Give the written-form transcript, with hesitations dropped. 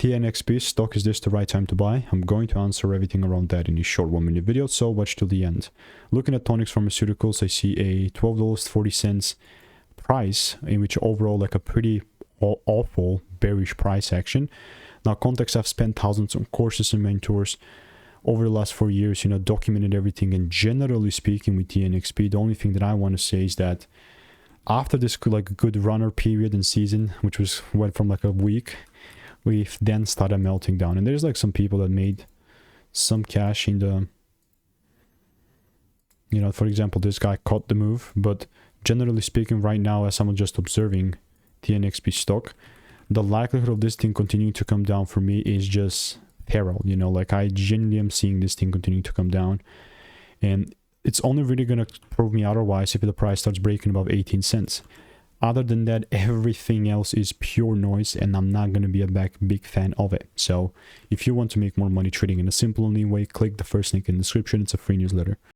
TNXP stock, is this the right time to buy? I'm going to answer everything around that in this short 1-minute video, so watch till the end. Looking at Tonix Pharmaceuticals, I see a $12.40 price, in which overall like a pretty awful bearish price action. Now context, I've spent thousands on courses and mentors over the last 4 years, you know, documented everything, and generally speaking with TNXP, the only thing that I want to say is that after this like good runner period and season, which went from like a week, we've then started melting down, and there's like some people that made some cash in the, you know, for example, this guy caught the move, but generally speaking right now, as I'm just observing TNXP stock, the likelihood of this thing continuing to come down for me is just feral, you know, like I genuinely am seeing this thing continuing to come down, and it's only really going to prove me otherwise if the price starts breaking above 18 cents. Other than that, everything else is pure noise, and I'm not going to be a big fan of it. So if you want to make more money trading in a simple and lean way, click the first link in the description. It's a free newsletter.